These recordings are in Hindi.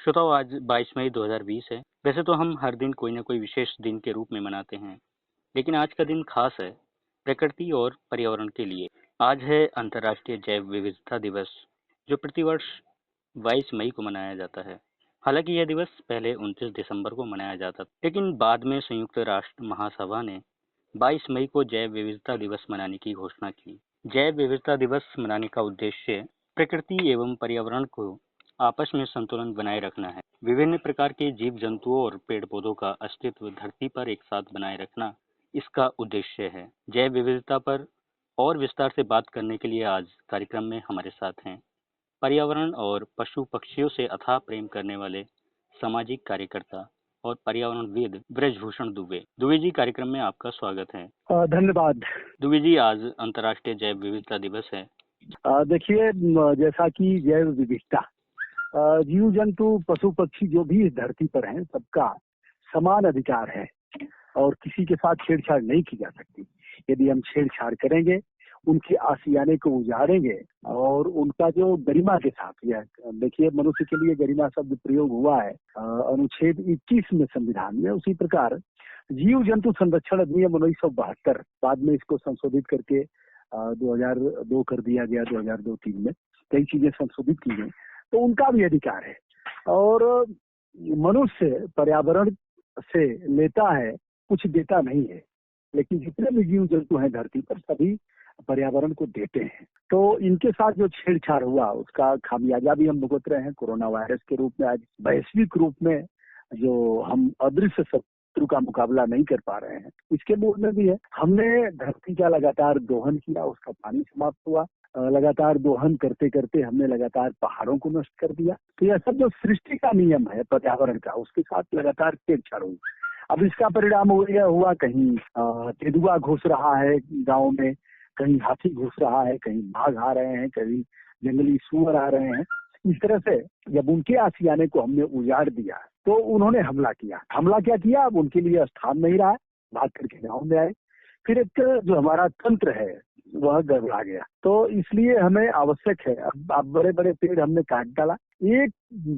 श्रोताओं, आज 22 मई 2020 है। वैसे तो हम हर दिन कोई ना कोई विशेष दिन के रूप में मनाते हैं, लेकिन आज का दिन खास है प्रकृति और पर्यावरण के लिए। आज है अंतर्राष्ट्रीय जैव विविधता दिवस, जो प्रतिवर्ष 22 मई को मनाया जाता है। हालांकि यह दिवस पहले 29 दिसंबर को मनाया जाता था, लेकिन बाद में संयुक्त राष्ट्र महासभा ने 22 मई को जैव विविधता दिवस मनाने की घोषणा की। जैव विविधता दिवस मनाने का उद्देश्य प्रकृति एवं पर्यावरण को आपस में संतुलन बनाए रखना है। विभिन्न प्रकार के जीव जंतुओं और पेड़ पौधों का अस्तित्व धरती पर एक साथ बनाए रखना इसका उद्देश्य है। जैव विविधता पर और विस्तार से बात करने के लिए आज कार्यक्रम में हमारे साथ हैं पर्यावरण और पशु पक्षियों से अथाह प्रेम करने वाले सामाजिक कार्यकर्ता और पर्यावरणविद ब्रजभूषण दुबे। दुबे जी, कार्यक्रम में आपका स्वागत है। धन्यवाद। दुबे जी, आज अंतर्राष्ट्रीय जैव विविधता दिवस है। देखिए, जैसा कि जैव विविधता जीव जंतु पशु पक्षी जो भी इस धरती पर हैं, सबका समान अधिकार है और किसी के साथ छेड़छाड़ नहीं की जा सकती। यदि हम छेड़छाड़ करेंगे, उनके आशियाने को उजाड़ेंगे और उनका जो गरिमा के साथ, यह देखिए मनुष्य के लिए गरिमा शब्द प्रयोग हुआ है अनुच्छेद 21 में संविधान में। उसी प्रकार जीव जंतु संरक्षण अधिनियम 1972, बाद में इसको संशोधित करके 2002 कर दिया गया, 2002-3 में कई चीजें संशोधित की गई, तो उनका भी अधिकार है। और मनुष्य पर्यावरण से लेता है, कुछ देता नहीं है, लेकिन जितने भी जीव जंतु हैं धरती पर सभी पर्यावरण को देते हैं। तो इनके साथ जो छेड़छाड़ हुआ उसका खामियाजा भी हम भुगत रहे हैं कोरोना वायरस के रूप में। आज वैश्विक रूप में जो हम अदृश्य शत्रु का मुकाबला नहीं कर पा रहे हैं, इसके मूल में भी है हमने धरती का लगातार दोहन किया, उसका पानी समाप्त हुआ। लगातार दोहन करते करते हमने लगातार पहाड़ों को नष्ट कर दिया। तो यह सब जो सृष्टि का नियम है पर्यावरण का, उसके साथ लगातार छेड़छाड़ हुई। अब इसका परिणाम यह हुआ, कहीं तेंदुआ घुस रहा है गाँव में, कहीं हाथी घुस रहा है, कहीं बाघ आ रहे हैं, कहीं जंगली सूअर आ रहे हैं। इस तरह से जब उनके आशियाने को हमने उजाड़ दिया तो उन्होंने हमला किया। हमला क्या किया? अब उनके लिए स्थान नहीं रहा, भाग करके गाँव में आए। फिर एक जो हमारा तंत्र है वह गड़बड़ा गया। तो इसलिए हमें आवश्यक है, अब बड़े बड़े पेड़ हमने काट डाला। एक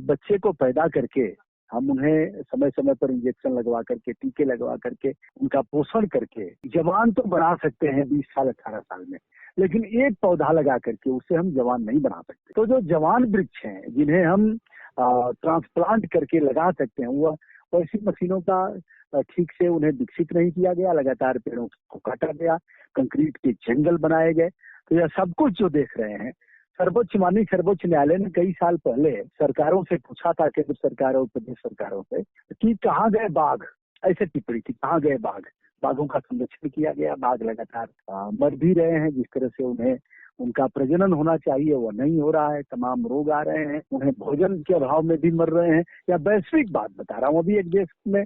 बच्चे को पैदा करके हम उन्हें समय समय पर इंजेक्शन लगवा करके, टीके लगवा करके, उनका पोषण करके जवान तो बना सकते हैं 20 साल 18 साल में, लेकिन एक पौधा लगा करके उसे हम जवान नहीं बना सकते। तो जो जवान वृक्ष हैं जिन्हें हम ट्रांसप्लांट करके लगा सकते हैं, वह ऐसी मशीनों का ठीक से उन्हें विकसित नहीं किया गया। लगातार पेड़ों को काटा गया, कंक्रीट के जंगल बनाए गए। तो यह सब कुछ जो देख रहे हैं, सर्वोच्च न्यायालय ने कई साल पहले सरकारों से पूछा था, केंद्र सरकार और प्रदेश सरकारों से, कि कहाँ गए बाघ। ऐसे टिप्पणी थी, कहाँ गए बाघ। बाघों का संरक्षण किया गया, बाघ लगातार मर भी रहे हैं। जिस तरह से उन्हें उनका प्रजनन होना चाहिए वो नहीं हो रहा है, तमाम रोग आ रहे हैं, उन्हें भोजन के अभाव में भी मर रहे हैं। या वैश्विक बात बता रहा हूँ, अभी एक देश में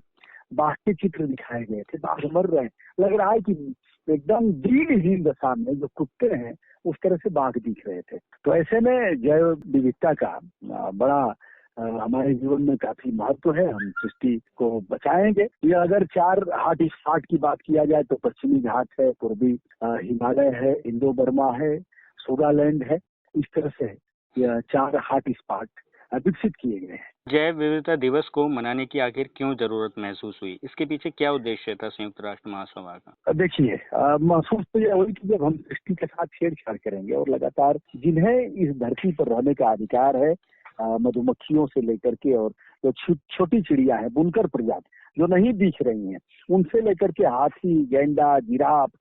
बाघ के चित्र दिखाए गए थे, बाघ मर रहे हैं। लग रहा है कि एकदम दीनहीन दशा में जो कुत्ते हैं उस तरह से बाघ दिख रहे थे। तो ऐसे में जैव विविधता का बड़ा हमारे जीवन में काफी महत्व है। हम सृष्टि को बचाएंगे। ये अगर 4 हॉट स्पॉट की बात किया जाए तो पश्चिमी घाट है, पूर्वी हिमालय है, इंडो बर्मा है, सोगालैंड है। इस तरह से यह 4 हॉट स्पॉट विकसित किए गए हैं। जैव विविधता दिवस को मनाने की आखिर क्यों जरूरत महसूस हुई? इसके पीछे क्या उद्देश्य था संयुक्त राष्ट्र महासभा का? देखिए, महसूस तो यह हुई कि जब हम सृष्टि के साथ छेड़छाड़ करेंगे और लगातार जिन्हें इस धरती पर रहने का अधिकार है, मधुमक्खियों से लेकर के और जो छोटी चिड़िया है, बुनकर प्रजाति जो नहीं दिख रही हैं, उनसे लेकर के हाथी, गैंडा, जिराफ,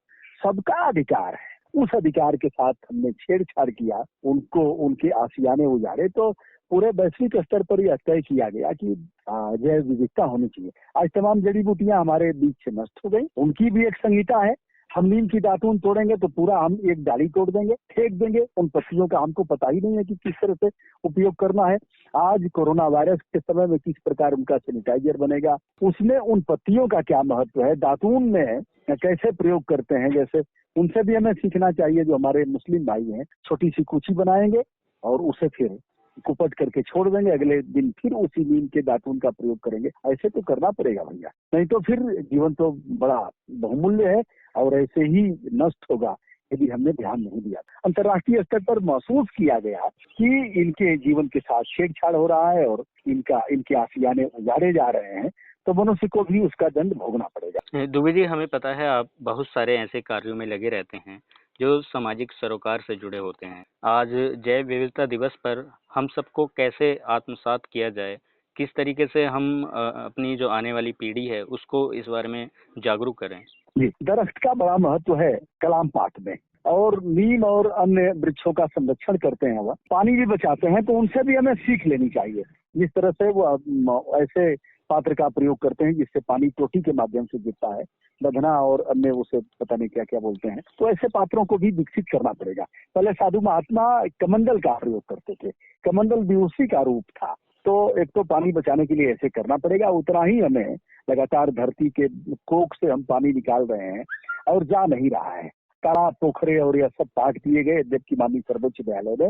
सबका अधिकार है। उस अधिकार के साथ हमने छेड़छाड़ किया, उनको उनके आशियाने उजाड़े। तो पूरे वैश्विक स्तर पर यह तय किया गया कि जैव विविधता होनी चाहिए। आज तमाम जड़ी बूटियां हमारे बीच से नष्ट हो गई, उनकी भी एक संहिता है। हम नीम की दातून तोड़ेंगे तो पूरा हम एक डाली तोड़ देंगे, फेंक देंगे। उन पत्तियों का हमको पता ही नहीं है कि किस तरह से उपयोग करना है। आज कोरोना वायरस के समय में किस प्रकार उनका सैनिटाइजर बनेगा, उसमें उन पत्तियों का क्या महत्व है, दातून में कैसे प्रयोग करते हैं, जैसे उनसे भी हमें सीखना चाहिए। जो हमारे मुस्लिम भाई हैं, छोटी सी कुची बनाएंगे और उसे फिर कुपट करके छोड़ देंगे, अगले दिन फिर उसी नीम के दातून का प्रयोग करेंगे। ऐसे तो करना पड़ेगा भैया, नहीं तो फिर जीवन तो बड़ा बहुमूल्य है और ऐसे ही नष्ट होगा। ये भी हमने ध्यान नहीं दिया। अंतर्राष्ट्रीय स्तर पर महसूस किया गया कि इनके जीवन के साथ छेड़छाड़ हो रहा है और इनके आशियाने उजाड़े जा रहे हैं, तो मनुष्य को भी उसका दंड भोगना पड़ेगा। दुबे जी, हमें पता है आप बहुत सारे ऐसे कार्यों में लगे रहते हैं जो सामाजिक सरोकार से जुड़े होते हैं। आज जैव विविधता दिवस पर हम सबको कैसे आत्मसात किया जाए, किस तरीके से हम अपनी जो आने वाली पीढ़ी है उसको इस बारे में जागरूक करें? जी, दरख्त का बड़ा महत्व है कलाम पाठ में, और नीम और अन्य वृक्षों का संरक्षण करते हैं, वह पानी भी बचाते हैं, तो उनसे भी हमें सीख लेनी चाहिए। जिस तरह से वो ऐसे पात्र का प्रयोग करते हैं जिससे पानी टोटी के माध्यम से गिरता है, बधना और अन्य उसे पता नहीं क्या क्या बोलते हैं, तो ऐसे पात्रों को भी विकसित करना पड़ेगा। पहले साधु महात्मा कमंडल का प्रयोग करते थे, कमंडल भी उसी का रूप था। तो एक तो पानी बचाने के लिए ऐसे करना पड़ेगा, उतना ही हमें लगातार धरती के कोख से हम पानी निकाल रहे हैं और जा नहीं रहा है। तालाब, पोखरे और यह सब पाट दिए गए, जबकि माननीय सर्वोच्च न्यायालय ने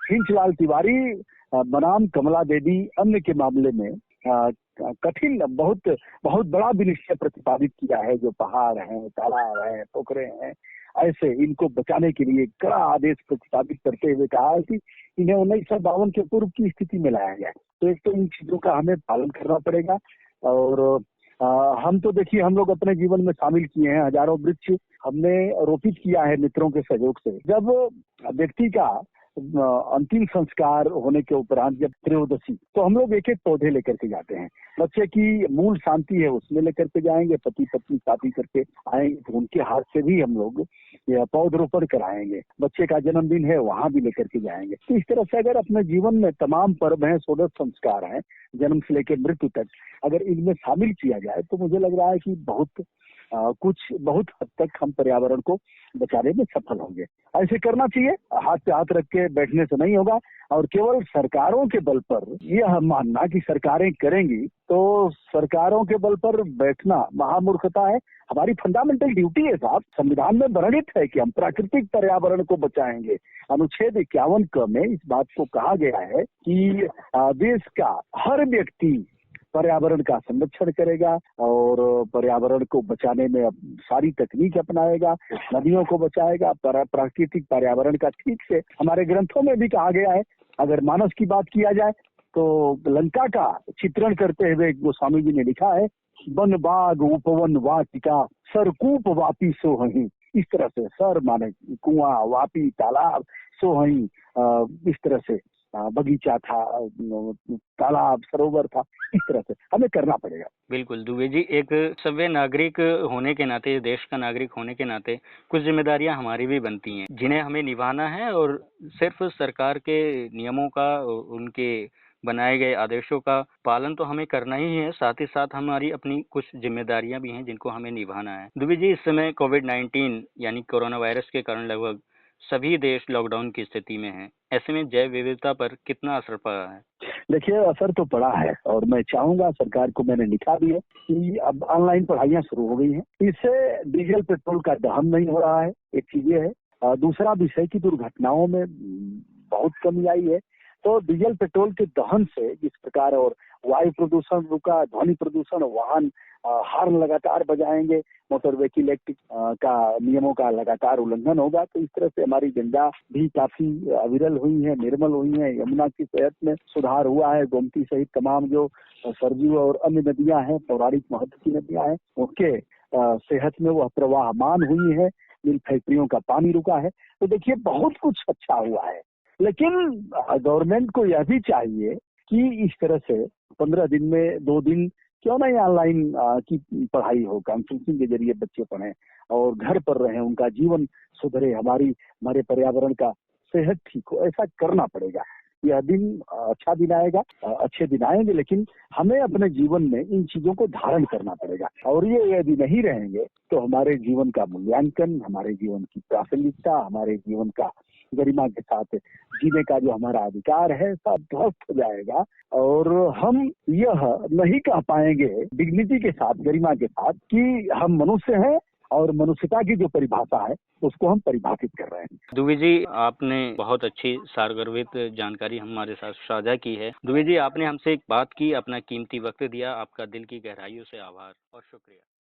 हिंचलाल तिवारी बनाम कमला देवी अन्य के मामले में कठिन बहुत बहुत बड़ा विनिश्चय प्रतिपादित किया है। जो पहाड़ हैं, तालाब हैं, पोखरे हैं, ऐसे इनको बचाने के लिए कड़ा आदेश प्रतिपादित करते हुए कहा है कि इन्हें 1952 के पूर्व की स्थिति में लाया जाए। तो एक तो इन चीजों का हमें पालन करना पड़ेगा। और हम तो देखिए, हम लोग अपने जीवन में शामिल किए हैं, हजारों वृक्ष हमने रोपित किया है मित्रों के सहयोग से। जब व्यक्ति का अंतिम संस्कार होने के उपरांत जब त्रयोदशी, तो हम लोग एक एक पौधे लेकर के जाते हैं। बच्चे की मूल शांति है उसमें लेकर के जाएंगे, पति पत्नी शादी करके आएंगे तो उनके हाथ से भी हम लोग पौधरोपण कराएंगे। बच्चे का जन्मदिन है, वहां भी लेकर के जाएंगे। तो इस तरह से अगर अपने जीवन में तमाम पर्व हैं, 16 संस्कार हैं, जन्म से लेकर मृत्यु तक, अगर इनमें शामिल किया जाए तो मुझे लग रहा है कि बहुत हद तक हम पर्यावरण को बचाने में सफल होंगे। ऐसे करना चाहिए, हाथ पे हाथ रख के बैठने से नहीं होगा। और केवल सरकारों के बल पर यह मानना कि सरकारें करेंगी, तो सरकारों के बल पर बैठना महामूर्खता है। हमारी फंडामेंटल ड्यूटी है साहब, संविधान में वर्णित है कि हम प्राकृतिक पर्यावरण को बचाएंगे। अनुच्छेद 51 क में इस बात को कहा गया है कि देश का हर व्यक्ति पर्यावरण का संरक्षण करेगा और पर्यावरण को बचाने में अब सारी तकनीक अपनाएगा, नदियों को बचाएगा, प्राकृतिक पर्यावरण का ठीक से हमारे ग्रंथों में भी कहा गया है। अगर मानस की बात किया जाए तो लंका का चित्रण करते हुए गोस्वामी जी ने लिखा है, वन बाग उपवन वाटिका सरकूप वापी सोहही। इस तरह से सर माने कुआं, वापी तालाब, सोहही इस तरह से बगीचा था, तालाब, सरोवर था। इस तरह से हमें करना पड़ेगा। बिल्कुल दुबे जी, एक सभ्य नागरिक होने के नाते, देश का नागरिक होने के नाते कुछ जिम्मेदारियां हमारी भी बनती हैं जिन्हें हमें निभाना है। और सिर्फ सरकार के नियमों का, उनके बनाए गए आदेशों का पालन तो हमें करना ही है, साथ ही साथ हमारी अपनी कुछ जिम्मेदारियां भी हैं जिनको हमें निभाना है। दुबे जी, इस समय कोविड-19 यानी कोरोना वायरस के कारण लगभग सभी देश लॉकडाउन की स्थिति में हैं। ऐसे में जैव विविधता पर कितना असर पड़ा है? देखिए, असर तो पड़ा है और मैं चाहूंगा, सरकार को मैंने लिखा भी है कि अब ऑनलाइन पढ़ाइयाँ शुरू हो गई हैं। इससे डीजल पेट्रोल का दहन नहीं हो रहा है, एक चीज ये है। दूसरा विषय की दुर्घटनाओं में बहुत कमी आई है। तो डीजल पेट्रोल के दहन से जिस प्रकार और वायु प्रदूषण रुका, ध्वनि प्रदूषण, वाहन हॉर्न लगातार बजाएंगे, मोटर व्हीकल एक्ट का नियमों का लगातार उल्लंघन होगा। तो इस तरह से हमारी गंगा भी काफी अविरल हुई है, निर्मल हुई है। यमुना की सेहत में सुधार हुआ है। गोमती सहित तमाम जो सरयू और अन्य नदियां हैं, पौराणिक महत्व की नदियां हैं, उनके सेहत में वह प्रवाहमान हुई है। मिल फैक्ट्रियों का पानी रुका है। तो देखिए, बहुत कुछ अच्छा हुआ है। लेकिन गवर्नमेंट को यह भी चाहिए कि इस तरह से 15 दिन में 2 दिन क्यों नहीं ऑनलाइन की पढ़ाई हो, कॉन्फ्रेंसिंग के जरिए बच्चे पढ़ें और घर पर रहें, उनका जीवन सुधरे, हमारे पर्यावरण का सेहत ठीक हो। ऐसा करना पड़ेगा। यह दिन अच्छा दिन आएगा, अच्छे दिन आएंगे, लेकिन हमें अपने जीवन में इन चीजों को धारण करना पड़ेगा। और ये यदि नहीं रहेंगे तो हमारे जीवन का मूल्यांकन, हमारे जीवन की प्रासंगिकता, हमारे जीवन का गरिमा के साथ जीने का जो हमारा अधिकार है, सब ध्वस्त हो जाएगा। और हम यह नहीं कह पाएंगे डिग्निटी के साथ, गरिमा के साथ, कि हम मनुष्य हैं और मनुष्यता की जो परिभाषा है उसको हम परिभाषित कर रहे हैं। दुबे जी, आपने बहुत अच्छी सारगर्भित जानकारी हमारे साथ साझा की है। दुबे जी, आपने हमसे एक बात की, अपना कीमती वक्त दिया, आपका दिल की गहराइयों से आभार और शुक्रिया।